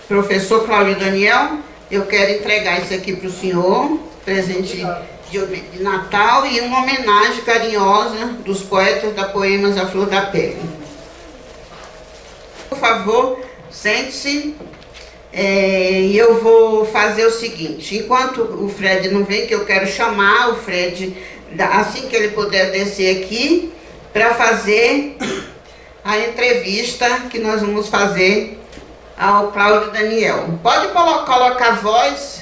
Professor Cláudio Daniel, eu quero entregar isso aqui para o senhor, presente de Natal e uma homenagem carinhosa dos poetas da Poemas à Flor da Pele. Por favor, sente-se. E eu vou fazer o seguinte, enquanto o Fred não vem, que eu quero chamar o Fred, assim que ele puder descer aqui, para fazer a entrevista que nós vamos fazer ao Cláudio Daniel. Pode colocar a voz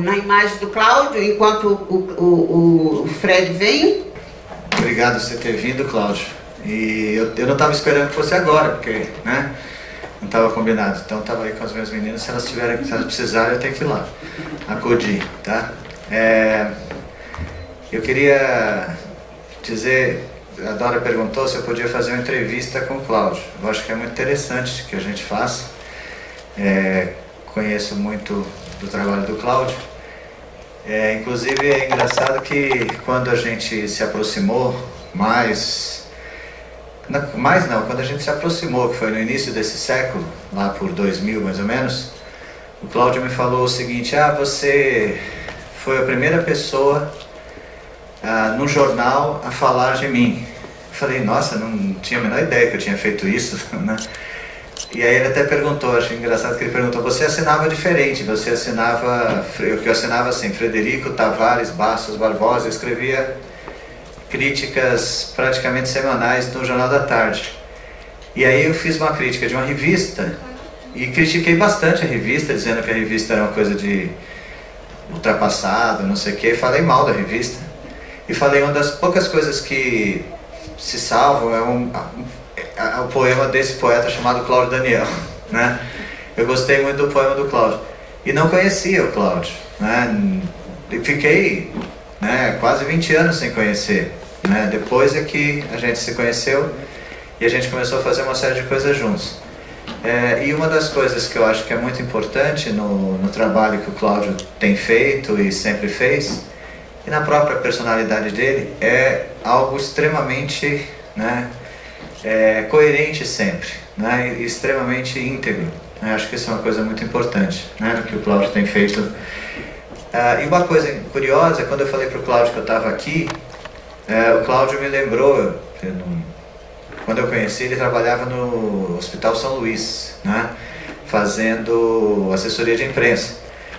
na imagem do Cláudio, enquanto o Fred vem. Obrigado por você ter vindo, Cláudio. E eu não estava esperando que fosse agora, porque, né, não estava combinado. Então estava aí com as minhas meninas, se elas precisarem, eu tenho que ir lá acudir, tá? Eu queria dizer, a Dora perguntou se eu podia fazer uma entrevista com o Cláudio. Eu acho que é muito interessante que a gente faça. Conheço muito do trabalho do Cláudio. Inclusive é engraçado que quando a gente se aproximou quando a gente se aproximou, que foi no início desse século, lá por 2000 mais ou menos, o Cláudio me falou o seguinte: você foi a primeira pessoa no jornal a falar de mim. Eu falei, nossa, não tinha a menor ideia que eu tinha feito isso, né? E aí ele até perguntou, achei engraçado que ele perguntou, você assinava diferente, você assinava, eu assinava assim, Frederico Tavares Bastos Barbosa, eu escrevia críticas praticamente semanais no Jornal da Tarde. E aí eu fiz uma crítica de uma revista e critiquei bastante a revista, dizendo que a revista era uma coisa de ultrapassado, não sei o que, falei mal da revista. E falei, uma das poucas coisas que se salvam é o poema desse poeta chamado Cláudio Daniel, né? Eu gostei muito do poema do Cláudio. E não conhecia o Cláudio, né? E fiquei, né, quase 20 anos sem conhecer, né? Depois é que a gente se conheceu e a gente começou a fazer uma série de coisas juntos. E uma das coisas que eu acho que é muito importante no trabalho que o Cláudio tem feito e sempre fez, e na própria personalidade dele, é algo extremamente, né, coerente sempre, né, e extremamente íntegro. Acho que isso é uma coisa muito importante, né, no que o Cláudio tem feito. E uma coisa curiosa, quando eu falei para o Cláudio que eu estava aqui, o Cláudio me lembrou, quando eu conheci ele trabalhava no Hospital São Luís, né, fazendo assessoria de imprensa.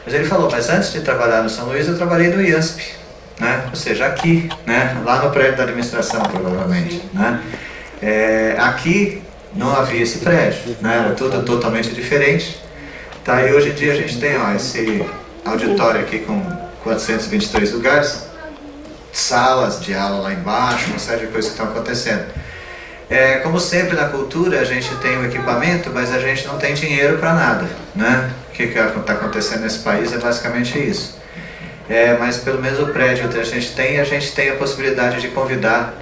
Mas ele falou, mas antes de trabalhar no São Luís eu trabalhei no IANSP, né? Ou seja, aqui, né? Lá no prédio da administração, provavelmente, né? Aqui não havia esse prédio, né? Era tudo totalmente diferente. Tá? E hoje em dia a gente tem, ó, esse auditório aqui com 423 lugares, salas de aula lá embaixo, uma série de coisas que estão acontecendo. Como sempre na cultura, a gente tem o equipamento, mas a gente não tem dinheiro para nada, né? O que está acontecendo nesse país é basicamente isso. Mas pelo menos o prédio que a gente tem a possibilidade de convidar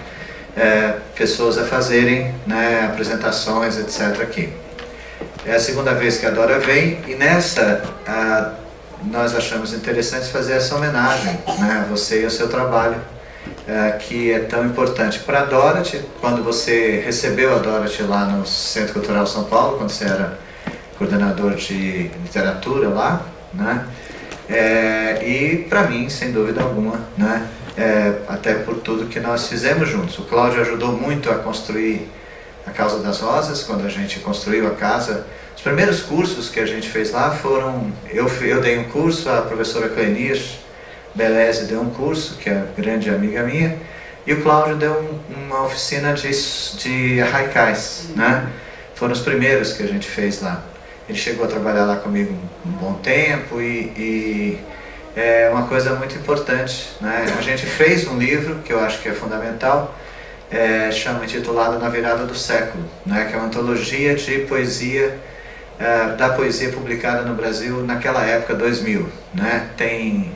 pessoas a fazerem, né, apresentações, etc. aqui. É a segunda vez que a Dora vem e nessa nós achamos interessante fazer essa homenagem, né, a você e ao seu trabalho, que é tão importante para a Dorothy. Quando você recebeu a Dorothy lá no Centro Cultural São Paulo, quando você era coordenador de literatura lá, né? E para mim, sem dúvida alguma, né? Até por tudo que nós fizemos juntos. O Cláudio ajudou muito a construir a Casa das Rosas, quando a gente construiu a casa. Os primeiros cursos que a gente fez lá foram... Eu dei um curso, a professora Clenir Beleze deu um curso, que é grande amiga minha, e o Cláudio deu uma oficina de haikais, né? Foram os primeiros que a gente fez lá. Ele chegou a trabalhar lá comigo um bom tempo e é uma coisa muito importante, né? A gente fez um livro que eu acho que é fundamental, intitulado Na Virada do Século, né? Que é uma antologia de poesia, da poesia publicada no Brasil naquela época, 2000, né? Tem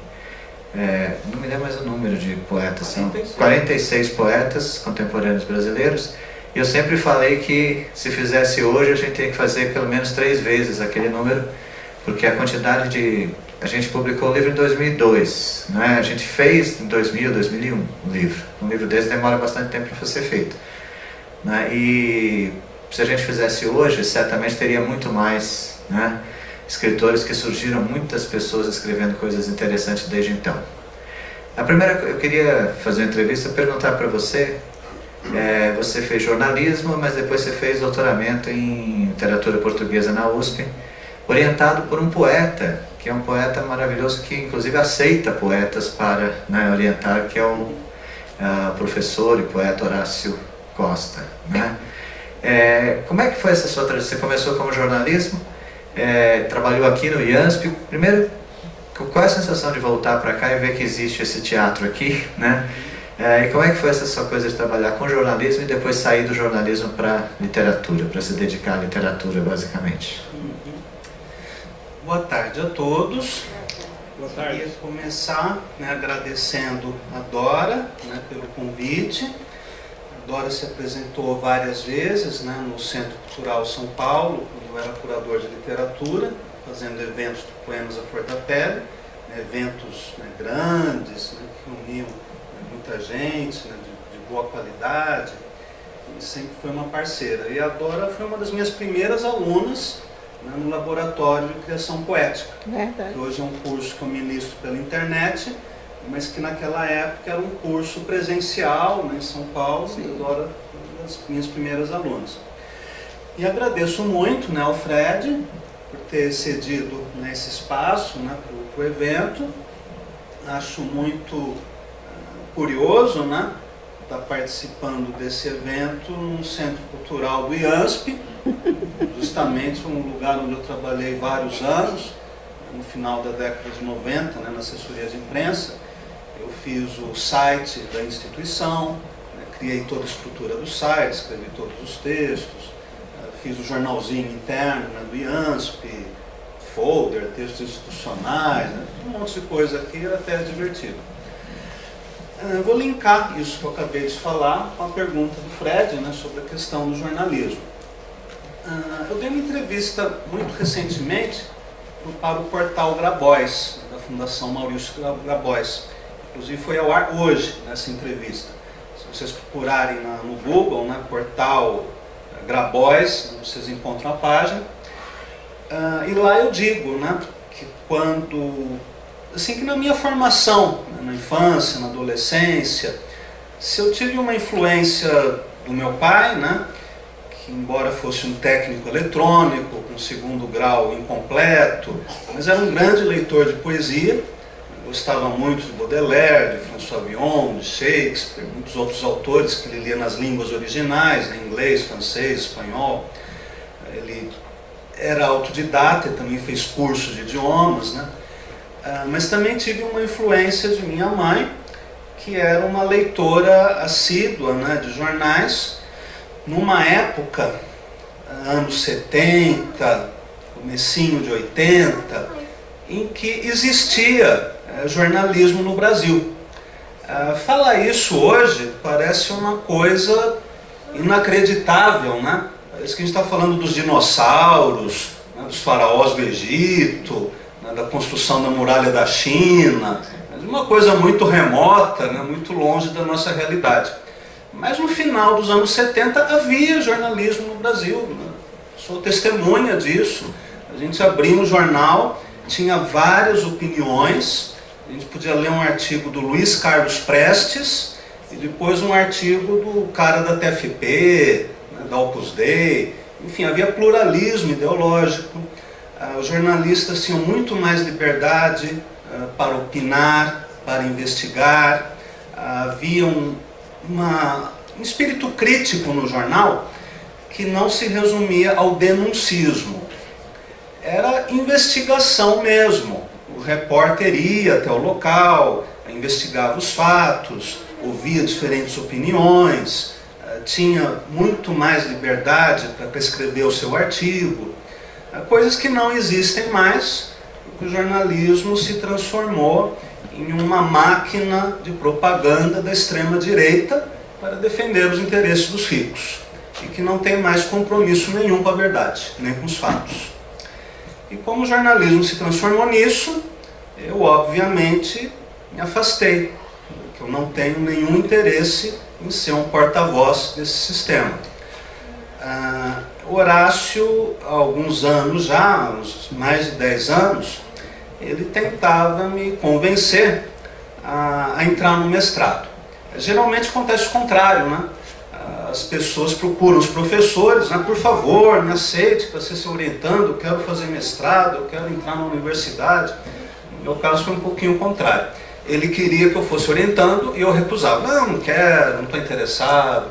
não me lembro mais o número de poetas, são 46 poetas contemporâneos brasileiros, e eu sempre falei que se fizesse hoje a gente tem que fazer pelo menos 3 vezes aquele número, porque a quantidade de... A gente publicou o livro em 2002, né? A gente fez em 2000, 2001 um livro. Um livro desse demora bastante tempo para ser feito, né? E se a gente fizesse hoje, certamente teria muito mais, né, escritores, que surgiram muitas pessoas escrevendo coisas interessantes desde então. A primeira, eu queria fazer uma entrevista e perguntar para você, você fez jornalismo, mas depois você fez doutoramento em literatura portuguesa na USP, orientado por um poeta, que é um poeta maravilhoso, que inclusive aceita poetas para, né, orientar, que é o professor e poeta Horácio Costa, né? Como é que foi essa sua trajetória? Você começou como jornalismo, trabalhou aqui no IANSP. Primeiro, qual é a sensação de voltar para cá e ver que existe esse teatro aqui, né? E como é que foi essa sua coisa de trabalhar com jornalismo e depois sair do jornalismo para literatura, para se dedicar à literatura, basicamente? Boa tarde a todos. Boa tarde. Queria começar, né, agradecendo a Dora, né, pelo convite. A Dora se apresentou várias vezes, né, no Centro Cultural São Paulo, quando eu era curador de literatura, fazendo eventos de poemas à flor da pele, né, eventos, né, grandes, né, que uniam, né, muita gente, né, de boa qualidade, e sempre foi uma parceira. E a Dora foi uma das minhas primeiras alunas, né, no Laboratório de Criação Poética. Verdade. Que hoje é um curso que eu ministro pela internet, mas que naquela época era um curso presencial, né, em São Paulo. Sim. E a Dora foi uma das minhas primeiras alunas. E agradeço muito, né, ao Fred por ter cedido, né, esse espaço, né, para o evento. Acho muito curioso, né, estar participando desse evento no Centro Cultural do IANSP, justamente um lugar onde eu trabalhei vários anos, no final da década de 90, né, na assessoria de imprensa. Eu fiz o site da instituição, né, criei toda a estrutura do site, escrevi todos os textos, fiz o jornalzinho interno, né, do IANSP, folder, textos institucionais, né, um monte de coisa aqui, era até divertido. Eu vou linkar isso que eu acabei de falar com a pergunta do Fred, né, sobre a questão do jornalismo. Eu dei uma entrevista muito recentemente para o portal Grabois, da Fundação Maurício Grabois. Inclusive foi ao ar hoje essa entrevista. Se vocês procurarem no Google, né, portal Grabois, vocês encontram a página. E lá eu digo, né, que quando... Assim, que na minha formação, né, na infância, na adolescência, se eu tive uma influência do meu pai, né, que embora fosse um técnico eletrônico, com segundo grau incompleto, mas era um grande leitor de poesia, gostava muito de Baudelaire, de François Villon, de Shakespeare, muitos outros autores que ele lia nas línguas originais, né, inglês, francês, espanhol. Ele era autodidata e também fez cursos de idiomas, né? Mas também tive uma influência de minha mãe, que era uma leitora assídua, né, de jornais, numa época, anos 70, comecinho de 80, em que existia jornalismo no Brasil. Falar isso hoje parece uma coisa inacreditável, né? Parece que a gente está falando dos dinossauros, né, dos faraós do Egito, da construção da muralha da China, uma coisa muito remota, né, muito longe da nossa realidade. Mas no final dos anos 70 havia jornalismo no Brasil, né? Sou testemunha disso. A gente abria um jornal, tinha várias opiniões, a gente podia ler um artigo do Luiz Carlos Prestes e depois um artigo do cara da TFP, né, da Opus Dei, enfim, havia pluralismo ideológico. Os jornalistas tinham muito mais liberdade para opinar, para investigar. Havia um espírito crítico no jornal que não se resumia ao denuncismo. Era investigação mesmo. O repórter ia até o local, investigava os fatos, ouvia diferentes opiniões, tinha muito mais liberdade para escrever o seu artigo. Coisas que não existem mais, porque o jornalismo se transformou em uma máquina de propaganda da extrema-direita para defender os interesses dos ricos e que não tem mais compromisso nenhum com a verdade, nem com os fatos. E como o jornalismo se transformou nisso, eu obviamente me afastei, porque eu não tenho nenhum interesse em ser um porta-voz desse sistema. Horácio, há alguns anos já, uns mais de 10 anos, ele tentava me convencer a entrar no mestrado. Geralmente acontece o contrário, né? As pessoas procuram os professores, né? Por favor, me aceite para ser seu orientando, eu quero fazer mestrado, eu quero entrar na universidade. No meu caso foi um pouquinho o contrário. Ele queria que eu fosse orientando e eu recusava. Não quero, não estou interessado.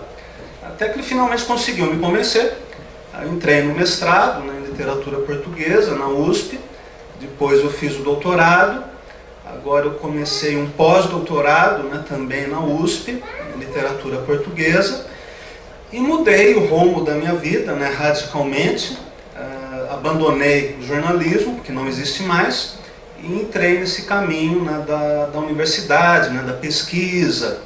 Até que ele finalmente conseguiu me convencer. Eu entrei no mestrado, né, em literatura portuguesa, na USP. Depois eu fiz o doutorado. Agora eu comecei um pós-doutorado, né, também na USP, em literatura portuguesa. E mudei o rumo da minha vida, né, radicalmente. Abandonei o jornalismo, que não existe mais, e entrei nesse caminho, né, da universidade, né, da pesquisa.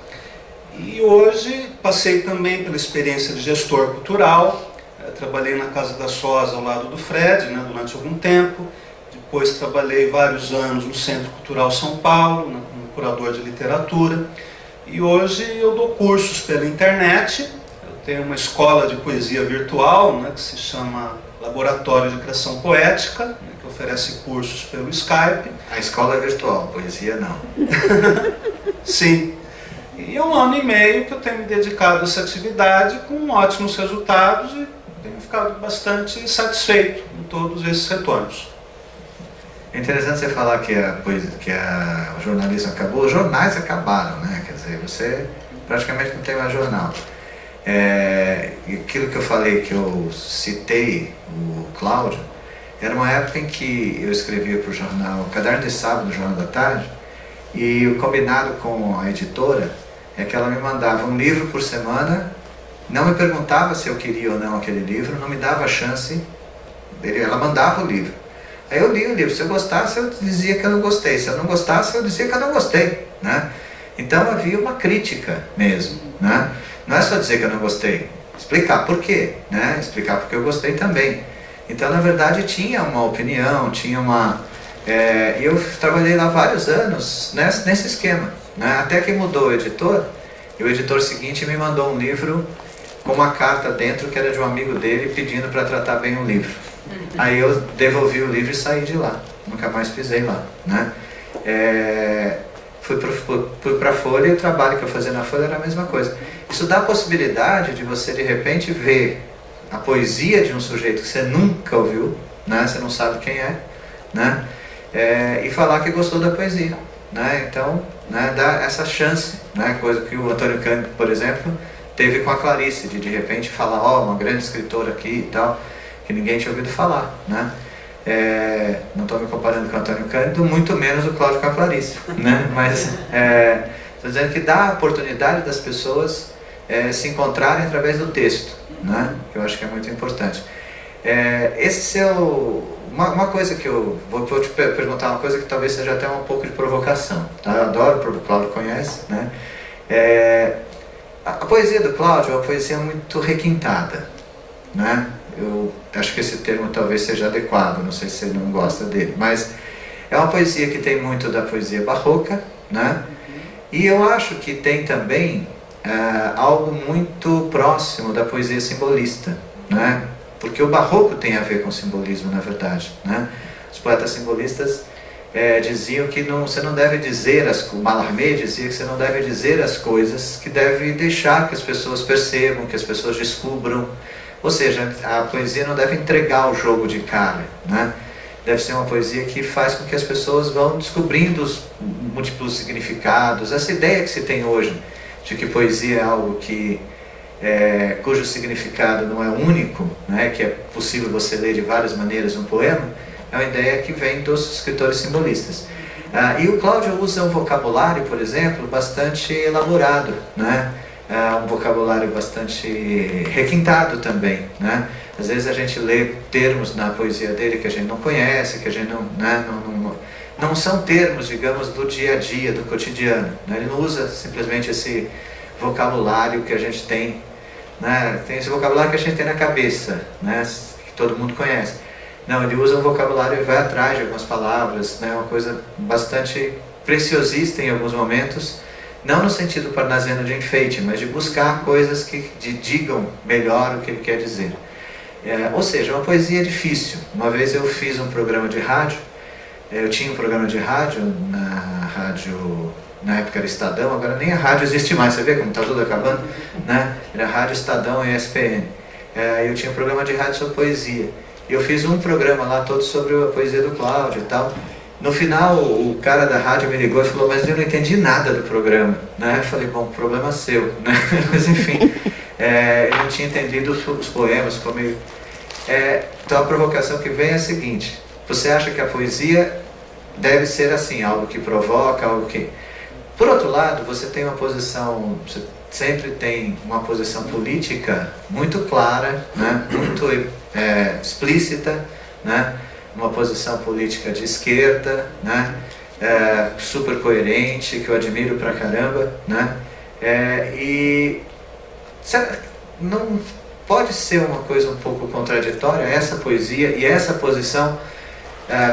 E hoje passei também pela experiência de gestor cultural. Trabalhei na Casa da Sosa ao lado do Fred, né, durante algum tempo. Depois trabalhei vários anos no Centro Cultural São Paulo, né, como curador de literatura. E hoje eu dou cursos pela internet. Eu tenho uma escola de poesia virtual, né, que se chama Laboratório de Criação Poética, né, que oferece cursos pelo Skype. A escola é virtual, poesia não. Sim. E é um ano e meio que eu tenho me dedicado a essa atividade com ótimos resultados e tenho ficado bastante satisfeito com todos esses retornos. É interessante você falar que o jornalismo acabou. Os jornais acabaram, né? Quer dizer, você praticamente não tem mais jornal. Aquilo que eu falei, que eu citei o Cláudio, era uma época em que eu escrevia para o jornal Caderno de Sábado, do Jornal da Tarde, e o combinado com a editora é que ela me mandava um livro por semana, não me perguntava se eu queria ou não aquele livro, não me dava a chance, ela mandava o livro. Aí eu li o livro, se eu gostasse eu dizia que eu não gostei, se eu não gostasse eu dizia que eu não gostei, né? Então havia uma crítica mesmo, né? Não é só dizer que eu não gostei, explicar por quê, né? Explicar porque eu gostei também. Então na verdade tinha uma opinião, tinha uma... eu trabalhei lá vários anos nesse esquema, né? Até que mudou o editor, e o editor seguinte me mandou um livro com uma carta dentro que era de um amigo dele pedindo para tratar bem o livro. Aí eu devolvi o livro e saí de lá, nunca mais pisei lá, né? Fui para a Folha e o trabalho que eu fazia na Folha era a mesma coisa. Isso dá a possibilidade de você de repente ver a poesia de um sujeito que você nunca ouviu, né? Você não sabe quem é, né? E falar que gostou da poesia, né? Então, né, dá essa chance, né? Coisa que o Antônio Cândido, por exemplo, teve com a Clarice, de repente falar, ó, uma grande escritora aqui e tal, que ninguém tinha ouvido falar, né? Não estou me comparando com o Antônio Cândido, muito menos o Cláudio com a Clarice, né? Mas estou dizendo que dá a oportunidade das pessoas se encontrarem através do texto, né? Que eu acho que é muito importante. Esse é uma coisa que eu vou te perguntar, uma coisa que talvez seja até um pouco de provocação, tá? Eu adoro, porque o Cláudio conhece, né? A poesia do Cláudio é uma poesia muito requintada, né? Eu acho que esse termo talvez seja adequado, não sei se você não gosta dele, mas é uma poesia que tem muito da poesia barroca, né? E eu acho que tem também algo muito próximo da poesia simbolista, né? Porque o barroco tem a ver com simbolismo, na verdade, né? Os poetas simbolistas diziam que você não deve dizer, o Mallarmé dizia que você não deve dizer as coisas, que deve deixar que as pessoas percebam, que as pessoas descubram. Ou seja, a poesia não deve entregar o jogo de cara, né? Deve ser uma poesia que faz com que as pessoas vão descobrindo os múltiplos significados. Essa ideia que se tem hoje de que poesia é algo cujo significado não é único, né? Que é possível você ler de várias maneiras um poema, é uma ideia que vem dos escritores simbolistas. E o Cláudio usa um vocabulário, por exemplo, bastante elaborado, né? Um vocabulário bastante requintado também, né? Às vezes a gente lê termos na poesia dele que a gente não conhece, que a gente não são termos, digamos, do dia a dia, do cotidiano, né? Ele não usa simplesmente esse vocabulário que a gente tem, né? Tem esse vocabulário que a gente tem na cabeça, né? Que todo mundo conhece. Não, ele usa um vocabulário e vai atrás de algumas palavras, né? Uma coisa bastante preciosista em alguns momentos, não no sentido parnasiano de enfeite, mas de buscar coisas que digam melhor o que ele quer dizer. Ou seja, uma poesia difícil. Uma vez eu fiz um programa de rádio, eu tinha um programa de rádio, na época era Estadão, agora nem a rádio existe mais, você vê como está tudo acabando, né? Era Rádio Estadão e ESPN. Eu tinha um programa de rádio sobre poesia. E eu fiz um programa lá todo sobre a poesia do Cláudio e tal. No final, o cara da rádio me ligou e falou, mas eu não entendi nada do programa, né? Eu falei, bom, problema seu, né? Mas enfim, eu não tinha entendido os poemas, ficou meio... Então a provocação que vem é a seguinte: você acha que a poesia deve ser assim, algo que provoca, algo que... Por outro lado, você tem uma posição, você sempre tem uma posição política muito clara, né? Muito explícita, né? Uma posição política de esquerda, né? Super coerente, que eu admiro pra caramba, né? Não pode ser uma coisa um pouco contraditória essa poesia e essa posição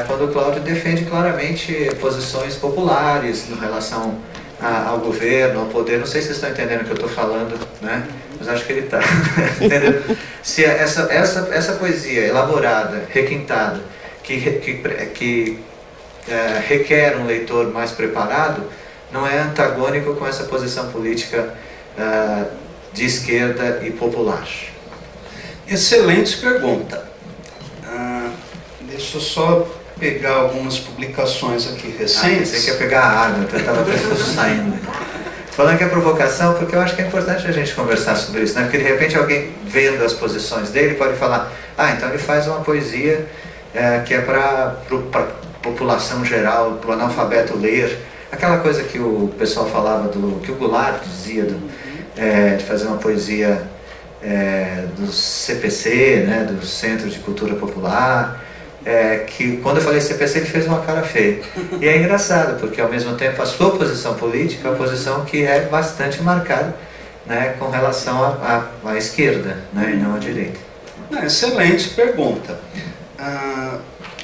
quando o Cláudio defende claramente posições populares em relação ao governo, ao poder. Não sei se vocês estão entendendo o que eu estou falando, né? Mas acho que ele está. Entendeu? Se essa poesia elaborada, requintada, que requer um leitor mais preparado, não é antagônico com essa posição política de esquerda e popular? Excelente pergunta. Deixa eu só pegar algumas publicações aqui recentes. Você quer pegar a arma, eu estava saindo. Falando que é provocação, porque eu acho que é importante a gente conversar sobre isso, né? Porque de repente alguém vendo as posições dele pode falar, então ele faz uma poesia que é para a população geral, para o analfabeto ler. Aquela coisa que o pessoal falava, que o Goulart dizia, de fazer uma poesia do CPC, né, do Centro de Cultura Popular, que quando eu falei CPC ele fez uma cara feia. E é engraçado, porque ao mesmo tempo a sua posição política é uma posição que é bastante marcada, né, com relação à esquerda, né, e não à direita. Excelente pergunta.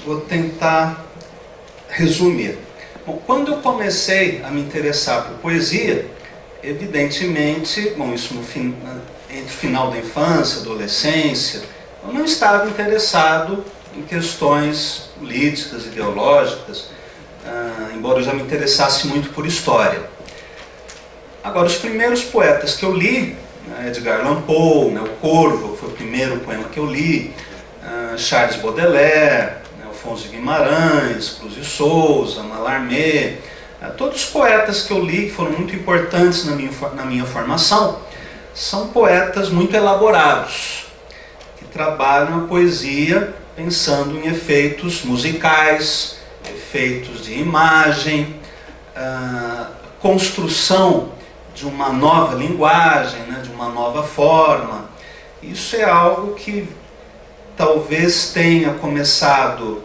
Vou tentar resumir. Bom, quando eu comecei a me interessar por poesia, evidentemente, isso entre o final da infância, adolescência, eu não estava interessado em questões políticas, ideológicas, embora eu já me interessasse muito por história. Agora, os primeiros poetas que eu li, Edgar Allan Poe, o Corvo, que foi o primeiro poema que eu li, Charles Baudelaire, Afonso de Guimarães, Cruz de Souza, Mallarmé, todos os poetas que eu li, que foram muito importantes na minha formação, são poetas muito elaborados, que trabalham a poesia pensando em efeitos musicais, efeitos de imagem, construção de uma nova linguagem, de uma nova forma. Isso é algo que talvez tenha começado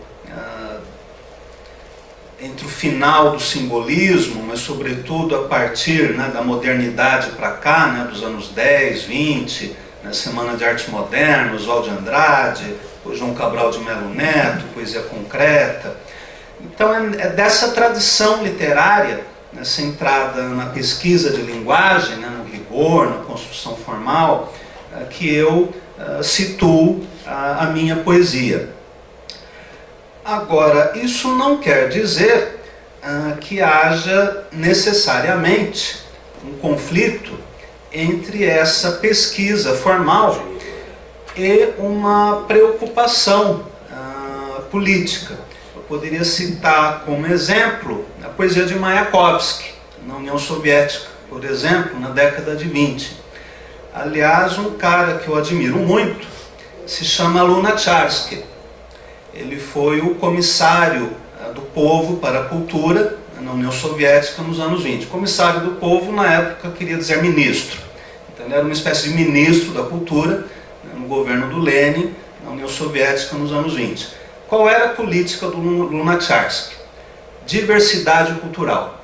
entre o final do simbolismo, mas sobretudo a partir da modernidade para cá, dos anos 10, 20, Semana de Arte Moderna, Oswald de Andrade, João Cabral de Melo Neto, poesia concreta. Então é dessa tradição literária, centrada na pesquisa de linguagem, no rigor, na construção formal, que eu situo a minha poesia. Agora, isso não quer dizer que haja necessariamente um conflito entre essa pesquisa formal e uma preocupação política. Eu poderia citar como exemplo a poesia de Mayakovsky, na União Soviética, por exemplo, na década de 20. Aliás, um cara que eu admiro muito se chama Lunacharsky. Ele foi o comissário do povo para a cultura na União Soviética nos anos 20. Comissário do povo, na época, queria dizer ministro. Então, ele era uma espécie de ministro da cultura no governo do Lenin, na União Soviética nos anos 20. Qual era a política do Lunacharsky? diversidade cultural.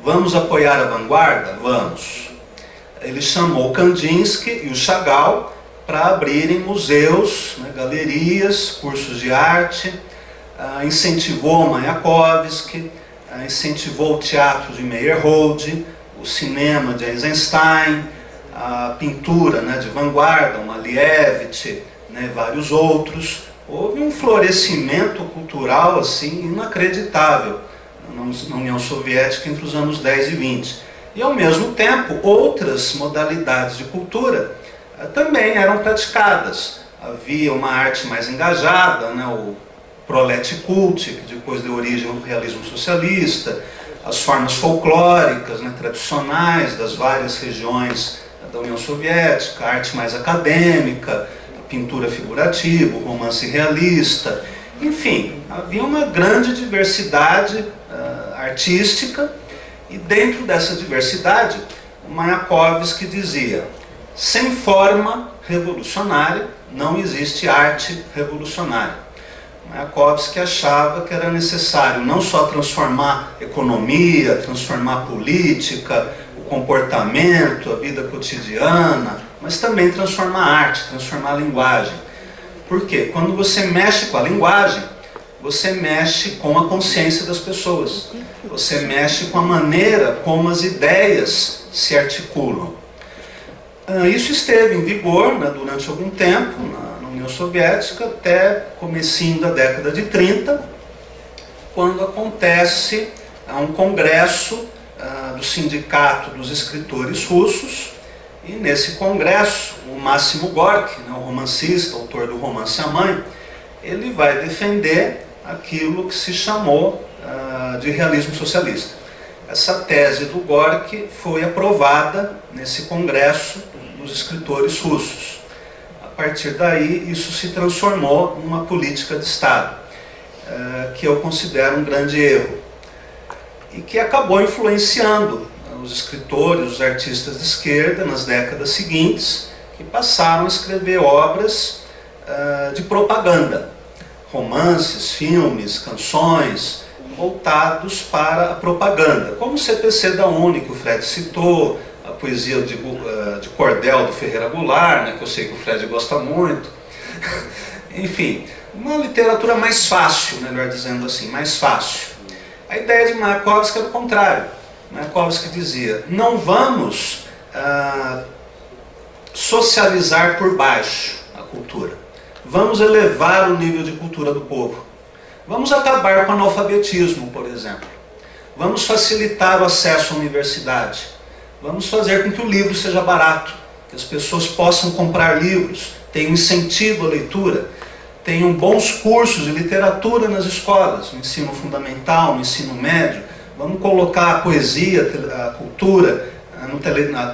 Vamos apoiar a vanguarda? Vamos. Ele chamou Kandinsky e o Chagall para abrirem museus, né, galerias, cursos de arte, incentivou Mayakovsky, incentivou o teatro de Meyerhold, o cinema de Eisenstein, a pintura, né, de vanguarda, o Malevich, né, vários outros. Houve um florescimento cultural assim, inacreditável na União Soviética entre os anos 10 e 20. E, ao mesmo tempo, outras modalidades de cultura também eram praticadas. Havia uma arte mais engajada, né, o Proletkult, que depois deu origem ao realismo socialista, as formas folclóricas, né, tradicionais das várias regiões da União Soviética, a arte mais acadêmica, a pintura figurativa, o romance realista, enfim, havia uma grande diversidade artística, e dentro dessa diversidade, o Mayakovsky dizia: sem forma revolucionária não existe arte revolucionária. Mayakovsky achava que era necessário não só transformar economia, transformar política, o comportamento, a vida cotidiana, mas também transformar a arte, transformar a linguagem. Por quê? Quando você mexe com a linguagem, você mexe com a consciência das pessoas. Você mexe com a maneira como as ideias se articulam. Isso esteve em vigor, né, durante algum tempo na União Soviética, até comecinho da década de 30, quando acontece um congresso do Sindicato dos Escritores Russos, e nesse congresso, o Máximo Gorky, né, o romancista, autor do romance A Mãe, ele vai defender aquilo que se chamou de realismo socialista. Essa tese do Gorky foi aprovada nesse congresso dos escritores russos. A partir daí, isso se transformou numa política de Estado, que eu considero um grande erro, e que acabou influenciando os escritores, os artistas de esquerda, nas décadas seguintes, que passaram a escrever obras de propaganda, romances, filmes, canções, voltados para a propaganda, como o CPC da UNE, que o Fred citou, a poesia de Cordel do Ferreira Goulart, né, que eu sei que o Fred gosta muito. Enfim, uma literatura mais fácil, melhor dizendo assim, mais fácil. A ideia de Mayakovsky era o contrário. Mayakovsky dizia: não vamos socializar por baixo a cultura. Vamos elevar o nível de cultura do povo. Vamos acabar com o analfabetismo, por exemplo. Vamos facilitar o acesso à universidade. Vamos fazer com que o livro seja barato, que as pessoas possam comprar livros, tenham incentivo à leitura, tenham bons cursos de literatura nas escolas, no ensino fundamental, no ensino médio. Vamos colocar a poesia, a cultura,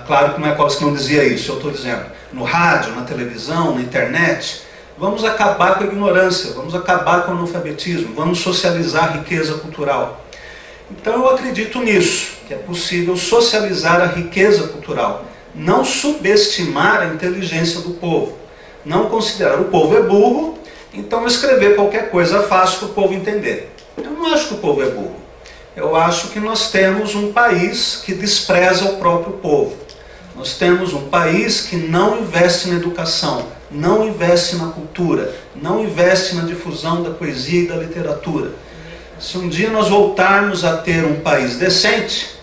claro que o Mayakovsky não dizia isso, eu estou dizendo, no rádio, na televisão, na internet. Vamos acabar com a ignorância, vamos acabar com o analfabetismo, vamos socializar a riqueza cultural. Então eu acredito nisso, que é possível socializar a riqueza cultural, não subestimar a inteligência do povo, não considerar o povo é burro, então escrever qualquer coisa fácil para o povo entender. Eu não acho que o povo é burro, eu acho que nós temos um país que despreza o próprio povo. Nós temos um país que não investe na educação, não investe na cultura, não investe na difusão da poesia e da literatura. Se um dia nós voltarmos a ter um país decente,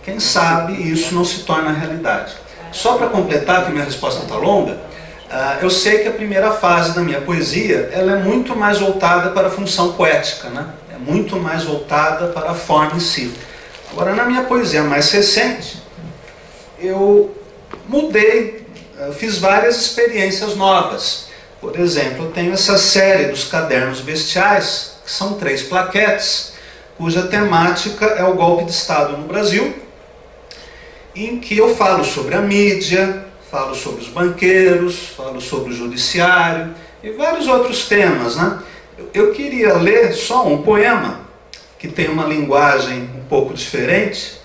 quem sabe isso não se torna realidade. Só para completar, que minha resposta está longa, eu sei que a primeira fase da minha poesia ela é muito mais voltada para a função poética, né? É muito mais voltada para a forma em si. Agora, na minha poesia mais recente, eu mudei, fiz várias experiências novas. Por exemplo, eu tenho essa série dos Cadernos Bestiais, que são 3 plaquetes, cuja temática é o golpe de Estado no Brasil, em que eu falo sobre a mídia, falo sobre os banqueiros, falo sobre o judiciário e vários outros temas, né? Eu queria ler só um poema que tem uma linguagem um pouco diferente,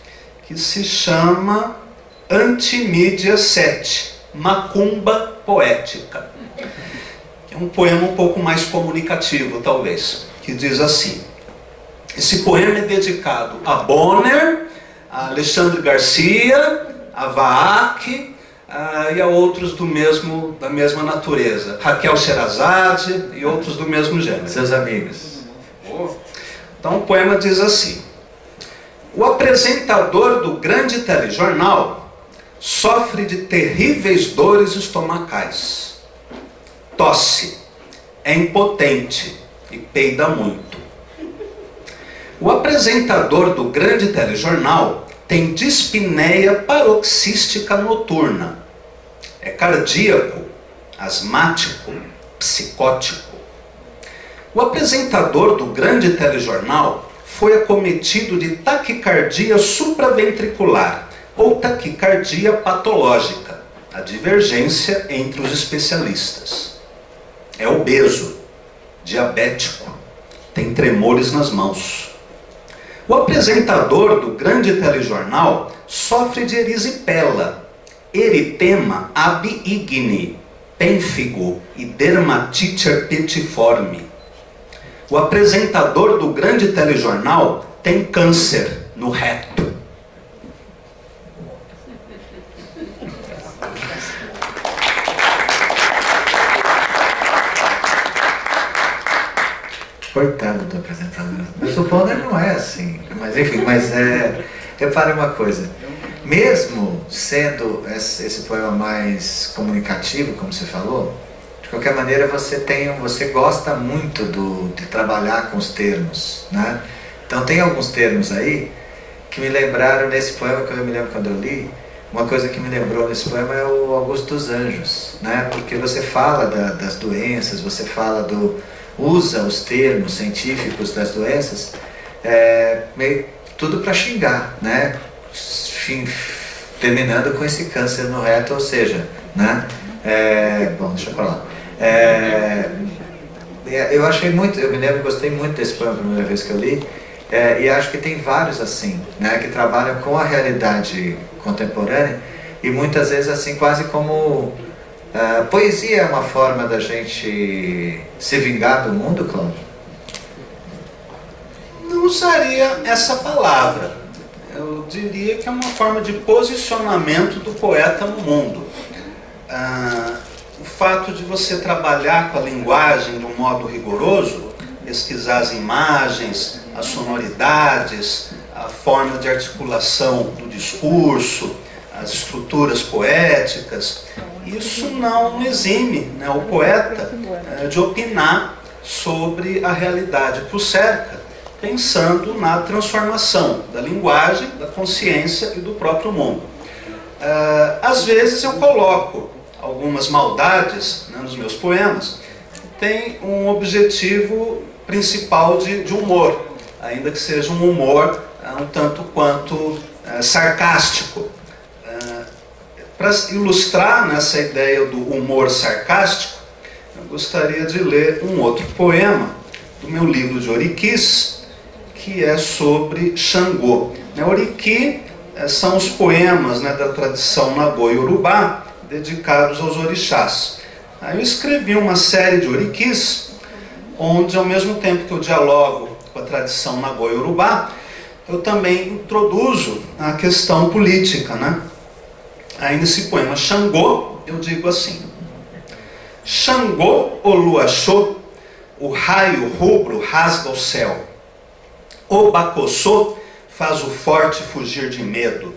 que se chama Antimídia 7, Macumba Poética. É um poema um pouco mais comunicativo, talvez, que diz assim: Esse poema é dedicado a Bonner, a Alexandre Garcia, a Vaak e a outros da mesma natureza. Raquel Sherazade e outros do mesmo gênero. Seus amigos. Então o poema diz assim: o apresentador do grande telejornal sofre de terríveis dores estomacais. Tosse, é impotente e peida muito. O apresentador do grande telejornal tem dispneia paroxística noturna. É cardíaco, asmático, psicótico. O apresentador do grande telejornal foi acometido de taquicardia supraventricular ou taquicardia patológica, a divergência entre os especialistas. É obeso, diabético, tem tremores nas mãos. O apresentador do grande telejornal sofre de erisipela, eritema ab igni, pênfigo e dermatite herpetiforme. O apresentador do grande telejornal tem câncer no reto. Coitado do apresentador. Mas o Bonner não é assim. Mas enfim, repare uma coisa. Mesmo sendo esse poema mais comunicativo, como você falou, de qualquer maneira você gosta muito de trabalhar com os termos, né? Então tem alguns termos aí que me lembraram nesse poema, que eu me lembro quando eu li. Uma coisa que me lembrou nesse poema é o Augusto dos Anjos, né? Porque você fala das doenças, você fala usa os termos científicos das doenças, tudo para xingar, né? Terminando com esse câncer no reto, ou seja, né? Bom, deixa eu falar. Eu me lembro, gostei muito desse poema a primeira vez que eu li, e acho que tem vários assim, né? Que trabalham com a realidade contemporânea e muitas vezes assim quase como poesia é uma forma da gente se vingar do mundo, Cláudio? Não usaria essa palavra. Eu diria que é uma forma de posicionamento do poeta no mundo. O fato de você trabalhar com a linguagem de um modo rigoroso, pesquisar as imagens, as sonoridades, a forma de articulação do discurso, as estruturas poéticas, isso não exime, né, o poeta de opinar sobre a realidade que o cerca, pensando na transformação da linguagem, da consciência e do próprio mundo. Às vezes eu coloco algumas maldades, né, nos meus poemas, que tem um objetivo principal de humor, ainda que seja um humor um tanto quanto sarcástico. Para ilustrar nessa ideia do humor sarcástico, eu gostaria de ler um outro poema do meu livro de Oriquis, que é sobre Xangô. Oriqui são os poemas, né, da tradição Nagô-Yorubá, dedicados aos orixás. Aí eu escrevi uma série de Oriquis, onde ao mesmo tempo que eu dialogo com a tradição Nagô-Yorubá, eu também introduzo a questão política, né? Aí nesse poema Xangô, eu digo assim: Xangô Oluaxô, o raio rubro rasga o céu. O Bacossô faz o forte fugir de medo.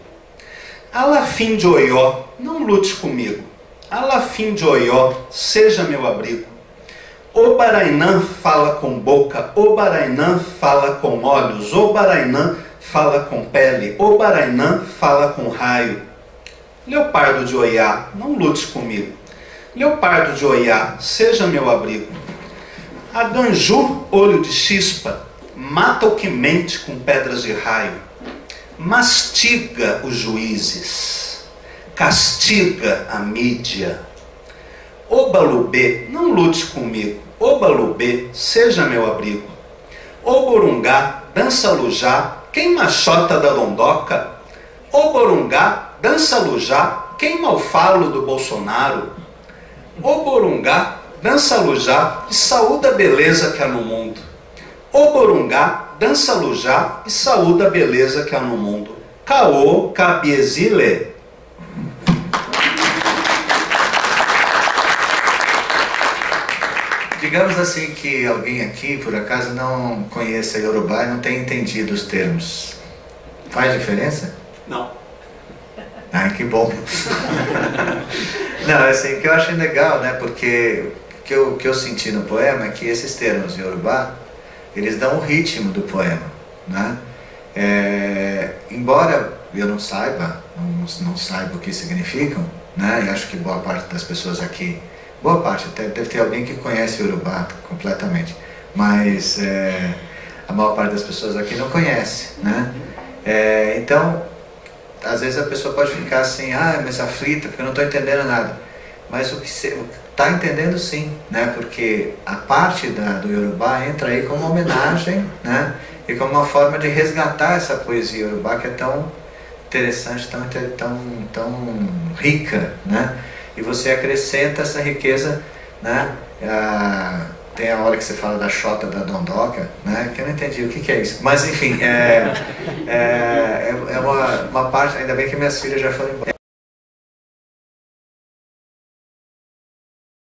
Alafim de Oió, não lute comigo. Alafim de Oió, seja meu abrigo. O Barainã fala com boca, o Barainã fala com olhos, o Barainã fala com pele, o Barainã fala com raio. Leopardo de Oiá, não lute comigo. Leopardo de Oiá, seja meu abrigo. Aganju, olho de chispa, mata o que mente com pedras de raio. Mastiga os juízes, castiga a mídia. O Balubê, não lute comigo. O Balubê, seja meu abrigo. O Borungá, dança lujá, quem machota da londoca. O Borungá, dança lujá, queima o falo do Bolsonaro. O Borungá, dança lujá, e saúda a beleza que há no mundo. O Borungá, dança lujá e saúda a beleza que há no mundo. Caô, cabiezile. Digamos assim que alguém aqui, por acaso, não conheça Yorubá e não tenha entendido os termos. Faz diferença? Não. Ai, que bom. Não, assim, o que eu achei legal, né, porque o que eu senti no poema é que esses termos Yorubá, eles dão o ritmo do poema, né? Embora eu não saiba, não saiba o que significam, né, e acho que boa parte das pessoas aqui, boa parte, até deve ter alguém que conhece Yorubá completamente, mas a maior parte das pessoas aqui não conhece, né? Então, às vezes a pessoa pode ficar assim, mas aflita, porque eu não estou entendendo nada. Mas o que está entendendo sim, né? Porque a parte do Yorubá entra aí como uma homenagem, né? E como uma forma de resgatar essa poesia Yorubá que é tão interessante, tão rica, né? E você acrescenta essa riqueza, né? Tem a hora que você fala da xota da dondoca, né? Que eu não entendi o que é isso. Mas enfim, é uma parte, ainda bem que minhas filhas já foram embora.